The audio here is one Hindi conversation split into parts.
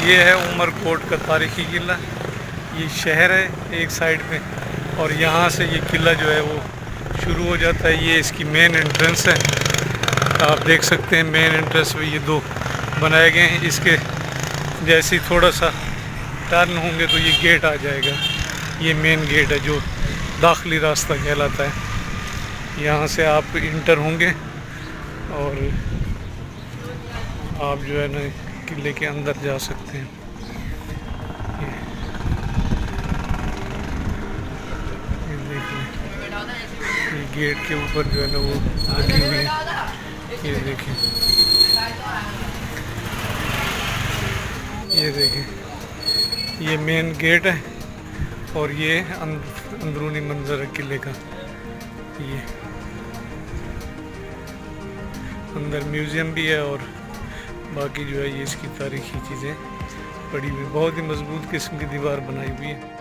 ये है उमरकोट का तारीखी किला। ये शहर है एक साइड पे और यहाँ से ये किला जो है वो शुरू हो जाता है। ये इसकी मेन एंट्रेंस है, आप देख सकते हैं। मेन एंट्रेंस में ये दो बनाए गए हैं। इसके जैसे ही थोड़ा सा टर्न होंगे तो ये गेट आ जाएगा। ये मेन गेट है जो दाखिली रास्ता कहलाता है। यहाँ से आप इंटर होंगे और आप जो है ना किले के अंदर जा सकते हैं। ये देखिए, ये गेट के ऊपर जो है ना वो लगी हुई है। ये देखिए, ये देखिए, ये मेन गेट है और ये अंदरूनी मंजर है किले का। ये अंदर म्यूज़ियम भी है और बाकी जो है ये इसकी तारीखी चीज़ें पड़ी हुई। बहुत ही मजबूत किस्म की दीवार बनाई हुई है।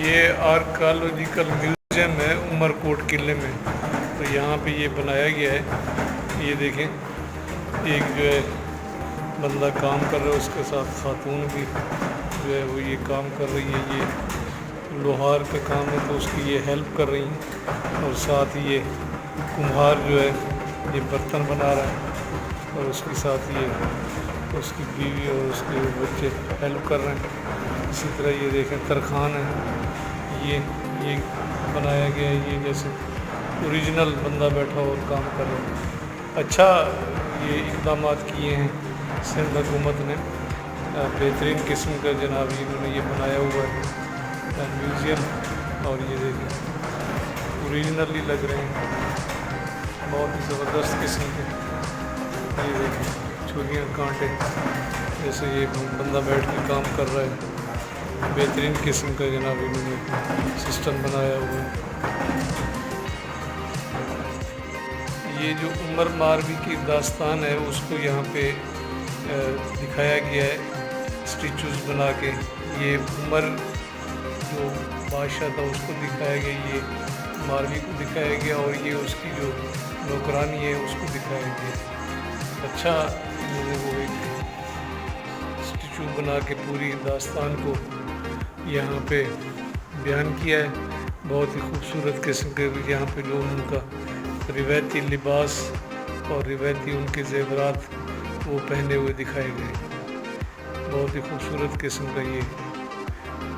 ये आर्कियोलॉजिकल म्यूज़ियम है उमरकोट किले में। तो यहाँ पे ये बनाया गया है। ये देखें, एक जो है बंदा काम कर रहा है, उसके साथ खातून भी जो है वो ये काम कर रही है। ये लोहार का काम है तो उसकी ये हेल्प कर रही हैं और साथ ये कुम्हार जो है ये बर्तन बना रहा है और उसके साथ ये उसकी बीवी और उसके बच्चे हेल्प कर रहे हैं। इसी तरह ये देखें तरखान है, ये बनाया गया है। ये जैसे ओरिजिनल बंदा बैठा और काम कर रहा है। अच्छा ये इक़दाम किए हैं सिंध हुकूमत ने, बेहतरीन किस्म का जनाब इन्होंने ये बनाया हुआ है म्यूज़ियम। और ये देखिए ओरिजिनल ही लग रहे हैं, बहुत ही ज़बरदस्त किस्म के। ये देखिए छुरियाँ कांटे, जैसे ये बंदा बैठ के काम कर रहा है। बेहतरीन किस्म का जनाब इन्होंने सिस्टम बनाया हुआ है। ये जो उमर मारवी की दास्तान है उसको यहाँ पे दिखाया गया है स्टिचूज़ बना के। ये उमर जो बादशाह था उसको दिखाया गया, ये मारवी को दिखाया गया और ये उसकी जो नौकरानी है उसको दिखाया गया। अच्छा इन्होंने वो एक स्टिचू बना के पूरी दास्तान को यहाँ पे बयान किया है। बहुत ही खूबसूरत किस्म के यहाँ पे लोग उनका रिवायती लिबास और रिवायती उनके ज़ेवरात वो पहने हुए दिखाए गए। बहुत ही खूबसूरत किस्म का ये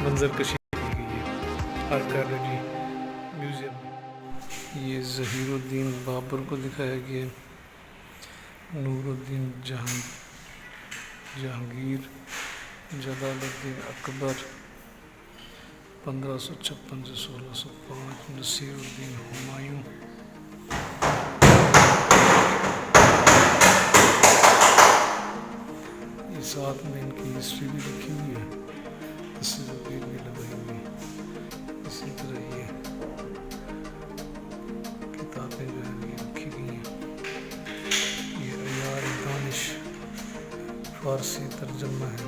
मंजर कशी की गई है आर्कियोलॉजी म्यूज़ियम। ये ज़हीरुद्दीन बाबर को दिखाया गया, नूरुद्दीन जहांगीर, जलालुद्दीन अकबर 1556 से 1605, नसीरुद्दीन हुमायूं, ये साथ में इनकी हिस्ट्री भी लिखी हुई है, इससे भी लगाई हुई है। इसी तरह ये किताबें जो है ये रखी गई हैं। ये अयार दानिश फारसी तर्जमा है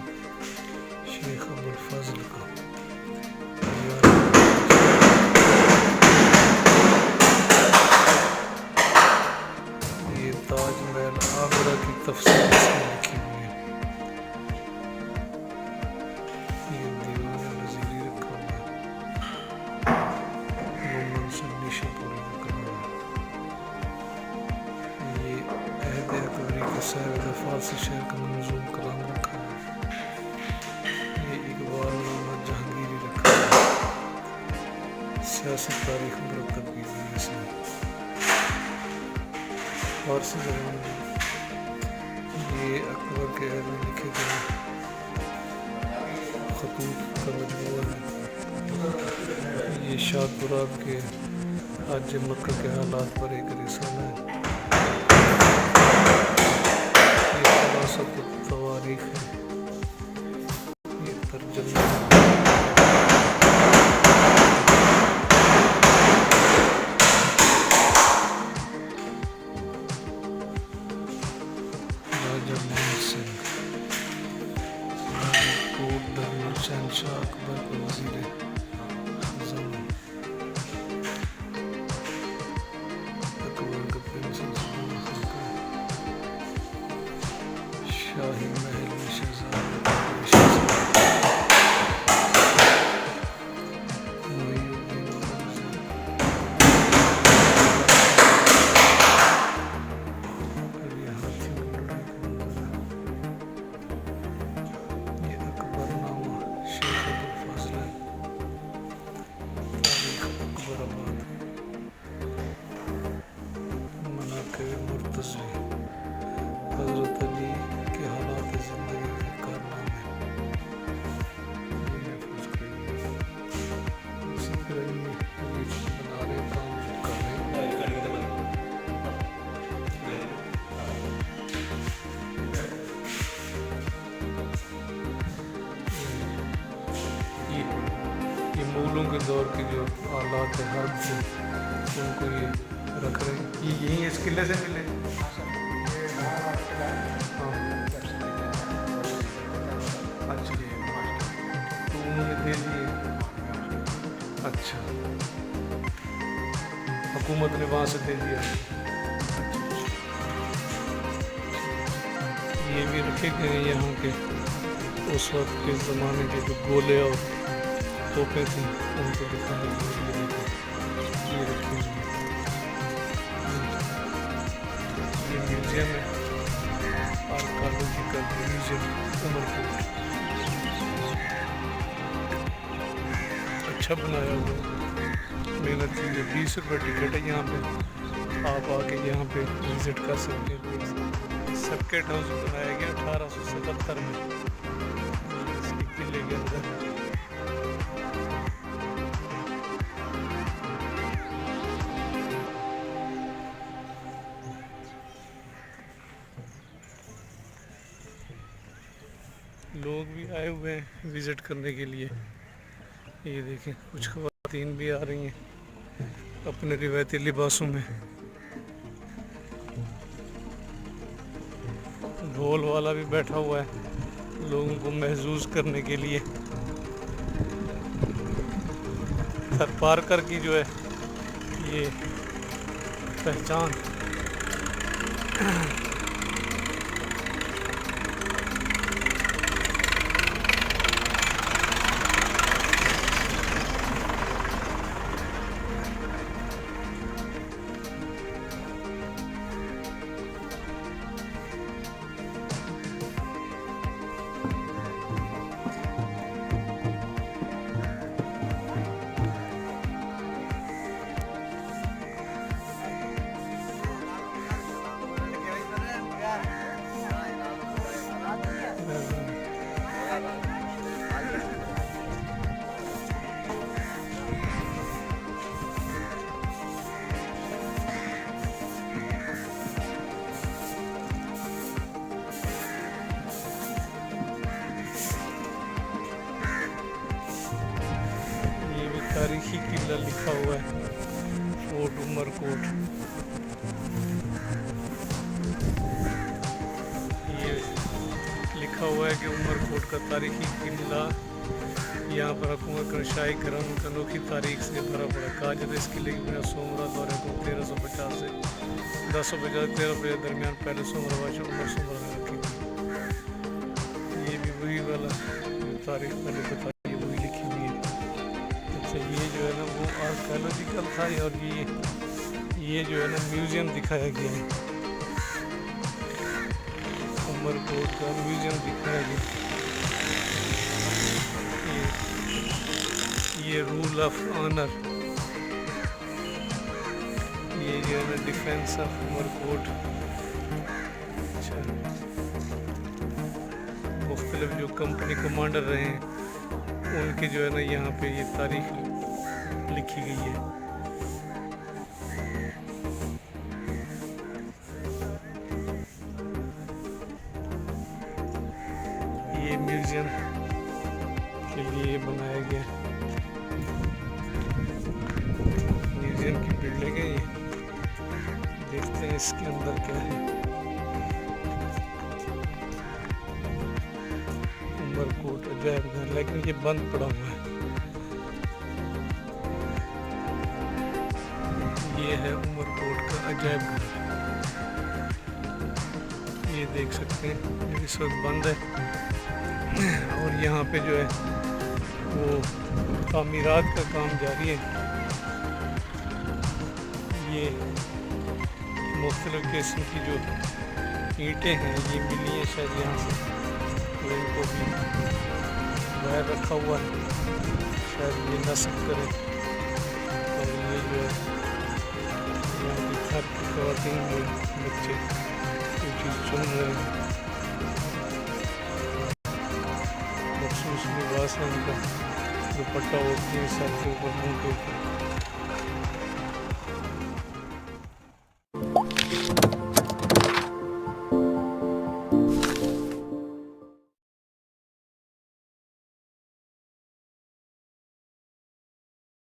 शेख अबुल फजल का। साहब का फारसी शहर का मंजूम कलाम रखा है। ये इकबाल नामा जहांगीरी रखा है। सियासी तारीख मुरतब की हुई इसमें फारसी ज़बान में। ये अकबर के अहद में लिखे गए खतूत का मजमूआ है। ये शाद बुराक के हज मक्का के हालात पर एक रिसाला है। ये खलासत तवारीख है। ये तर्जुमा राजा मान सिंह कोट दरबार शहनशाह अकबर के वज़ीर ख़ज़ाना अकबर का प्रिंसेस शाही महल में शहजादा मुईउद्दीन औरंगज़ेब। और ये हाथियों की लड़ाई का मंजर है। ये अकबरनामा शेख अबुल फजल है। तारीख अकबराबाद मनाक़िब मुर्तज़वी हज़रत अली के हालात ज़िंदगी के कारनामे ये महफूज करेंगे। इसी तरह ये अभी बना रहे काम कर रहे हैं। ये मुगलों के दौर के जो आलात है हर जो उनको ये रख रहे हैं। ये यही इस किले से मिले। हाँ अच्छा तो उन्होंने दे दिए। अच्छा हुकूमत ने वहाँ से दे दिया। ये भी रखे गए हैं यहाँ के उस वक्त के ज़माने के जो गोले और तोपें थी उनको दिखाने के लिए ये रखी हुई है। ये म्यूज़ियम है आर्कियोलॉजिकल म्यूज़ियम उमरकोट। अच्छा बनाया हुआ है, मेहनत की है। 20 रुपये टिकट है यहाँ पे। आप आके यहाँ पे विज़िट कर सकते हैं। सर्किट हाउस बनाया गया 1877 में इसके किले के अंदर। लोग भी आए हुए हैं विज़िट करने के लिए। ये देखें कुछ ख़वातीन भी आ रही हैं अपने रिवायती लिबासों में। ढोल वाला भी बैठा हुआ है लोगों को महसूस करने के लिए। थरपारकर की जो है ये पहचान तारीखी किला लिखा हुआ है फोर्ट उमरकोट। ये लिखा हुआ है कि उमरकोट का तारीखी किला यहाँ पर हुकूमत का शाही करम अनोखी तारीख से भरा पड़ा। कहा जाता है इस किले की बिना सोमरा दौरे को 1350 से 1050 1350 दरमियान पहले सोमरा बादशाह उमर सोमरा ने रखी थी। ये भी वही वाला तारीख मैंने बताई वही लिखी हुई है। अच्छा ये जो है ना वो आर्कियोलॉजिकल था और ये जो है ना म्यूज़ियम दिखाया गया है। उमरकोट का म्यूज़ियम दिख रहा है ये रूल ऑफ ऑनर, ये जो है ना डिफेंस ऑफ उमरकोट। अच्छा, मुख्तलिफ जो कंपनी कमांडर रहे हैं उनकी जो है ना यहाँ पे ये तारीख लिखी गई है। ये म्यूज़ियम के लिए बनाया गया म्यूज़ियम की बिल्डिंग है ये। देखते हैं इसके अंदर क्या है। उमरकोट अजायब घर, लेकिन ये बंद पड़ा हुआ है। ये है उमरकोट का अजायब घर, ये देख सकते हैं ये इस वक्त बंद है। और यहाँ पे जो है वो तामीरात का काम जारी है। ये मुख्तलिफ किस्म की जो ईंटें हैं ये मिली हैं शायद यहाँ से, तो इनको भी बाहर रखा हुआ है, शायद ये नस्ब करें। और ये जो है यहाँ की घर की ख़वातीन जो बच्चे कोई चीज़ चुन रहे हैं, मखसूस लिबास है उनका, दुपट्टा ओढ़ती है सर के ऊपर, मुँह के ऊपर।